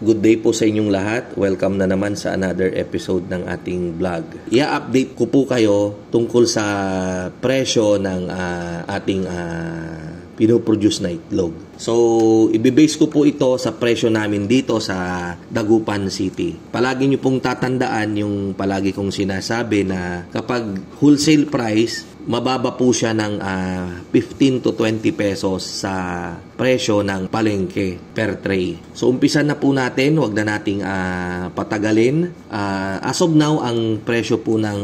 Good day po sa inyong lahat. Welcome na naman sa another episode ng ating vlog. I-update ko po kayo tungkol sa presyo ng ating pinoproduce na itlog. So, ibibase ko po ito sa presyo namin dito sa Dagupan City. Palagi nyo pong tatandaan yung palagi kong sinasabi na kapag wholesale price, mababa po siya ng 15 to 20 pesos sa presyo ng palengke per tray. So, umpisan na po natin. Huwag na nating patagalin. As of now, ang presyo po ng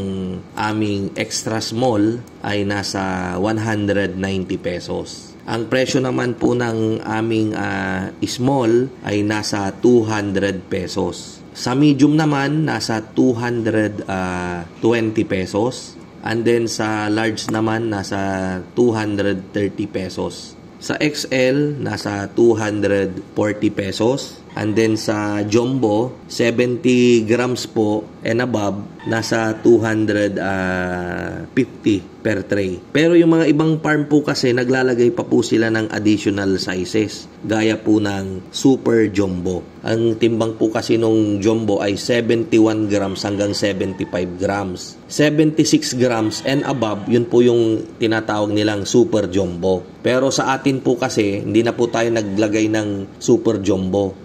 aming extra small ay nasa 190 pesos. Ang presyo naman po ng aming small ay nasa 200 pesos. Sa medium naman, nasa 220 pesos. And then sa large naman, nasa 230 pesos. Sa XL, nasa 240 pesos. And then sa jumbo, 70 grams po and above, nasa 250 per tray. Pero yung mga ibang farm po kasi naglalagay pa po sila ng additional sizes. Gaya po ng super jumbo. Ang timbang po kasi nung jumbo ay 71 grams hanggang 75 grams. 76 grams and above, yun po yung tinatawag nilang super jumbo. Pero sa atin po kasi, hindi na po tayo naglagay ng super jumbo.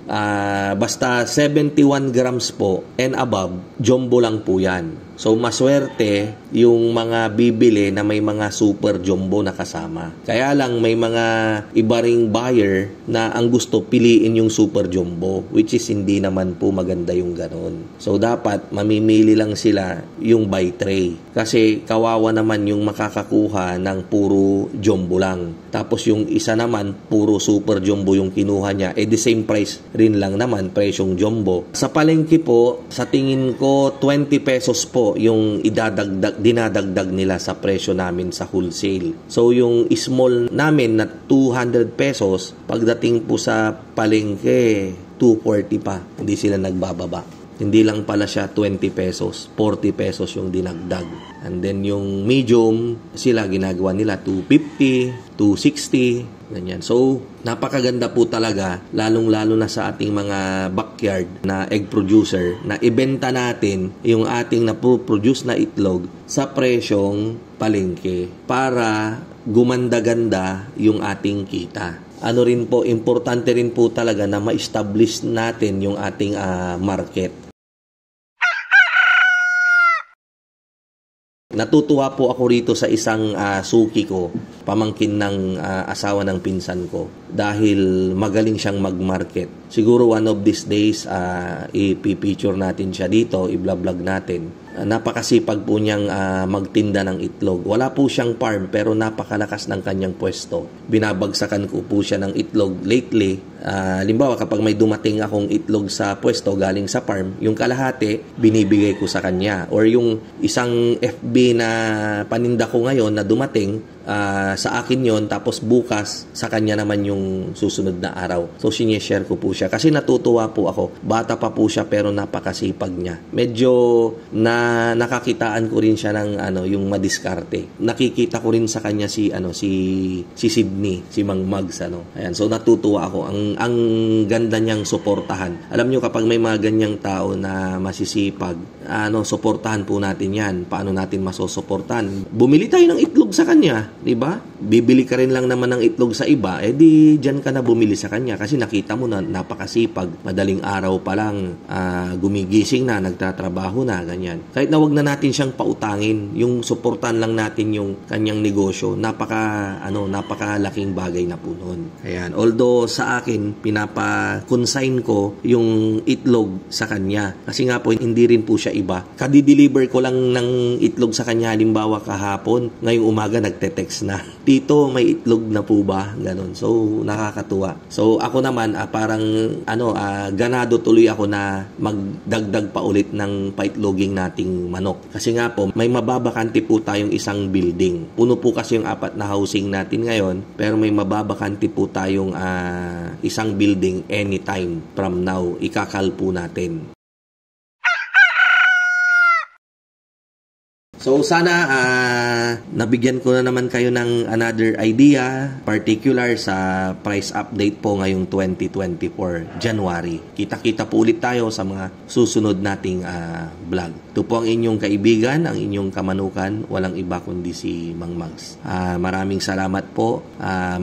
Basta 71 grams po and above, jumbo lang po yan. So, maswerte yung mga bibili na may mga super jumbo na kasama. Kaya lang may mga iba ring buyer na ang gusto piliin yung super jumbo, which is hindi naman po maganda yung ganon. So, dapat mamimili lang sila yung by tray. Kasi kawawa naman yung makakakuha ng puro jumbo lang. Tapos yung isa naman, puro super jumbo yung kinuha niya. The same price rin lang naman, presyong jumbo. Sa palengke po, sa tingin ko, 20 pesos po yung dinadagdag nila sa presyo namin sa wholesale. So, yung small namin na 200 pesos, pagdating po sa palengke, 240 pa. Hindi sila nagbababa. Hindi lang pala siya 20 pesos, 40 pesos yung dinagdag. And then yung medium, sila ginagawa nila 250, 260, ganyan. So, napakaganda po talaga, lalong-lalo na sa ating mga backyard na egg producer, na ibenta natin yung ating na-produce na itlog sa presyong palengke para gumanda-ganda yung ating kita. Ano rin po, importante rin po talaga na ma-establish natin yung ating market. Natutuwa po ako rito sa isang suki ko, pamangkin ng asawa ng pinsan ko, dahil magaling siyang mag-market. Siguro one of these days, i-picture natin siya dito, i-vlog natin. Napakasipag po niyang magtinda ng itlog. Wala po siyang farm pero napakalakas ng kanyang pwesto. Binabagsakan ko po siya ng itlog lately. Halimbawa, kapag may dumating akong itlog sa pwesto galing sa farm, yung kalahati, binibigay ko sa kanya. Or yung isang FB na paninda ko ngayon na dumating, sa akin yon, tapos bukas sa kanya naman yung susunod na araw. So, sinishare ko po siya. Kasi natutuwa po ako. Bata pa po siya pero napakasipag niya. Medyo nakakitaan ko rin siya ng yung madiskarte. Nakikita ko rin sa kanya si Sydney, si Mang Mags. Ayan. So, natutuwa ako. Ang ganda niyang suportahan. Alam niyo, kapag may mga ganyang tao na masisipag, suportahan po natin yan. Paano natin masusuportahan? Bumili tayo ng itlog sa kanya. Diba? Bibili ka rin lang naman ng itlog sa iba, di dyan ka na bumili sa kanya kasi nakita mo na napakasipag, madaling araw pa lang, gumigising na, nagtatrabaho na, ganyan. Kahit na wag na natin siyang pautangin, yung suportan lang natin yung kanyang negosyo, napakalaking bagay na po noon. Ayan. Although sa akin, pinapa-consign ko yung itlog sa kanya. Kasi nga po, hindi rin po siya iba. Kadi-deliver ko lang ng itlog sa kanya, halimbawa kahapon, ngayong umaga nagte-text na, "Tito, may itlog na po ba?" Ganon. So, nakakatuwa. So, ako naman, parang, ganado tuloy ako na magdagdag pa ulit ng paitloging nating manok. Kasi nga po, may mababakanti po tayong isang building. Puno po kasi yung 4 na housing natin ngayon, pero may mababakanti po tayong isang building anytime from now. Ikakal po natin. So sana nabigyan ko na naman kayo ng another idea, particular sa price update po ngayong 2024 January. Kita-kita po ulit tayo sa mga susunod nating vlog. Ito po ang inyong kaibigan, ang inyong kamanukan, walang iba kundi si Mang Mags. Maraming salamat po,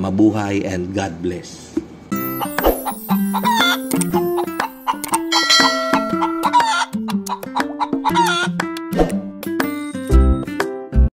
mabuhay and God bless.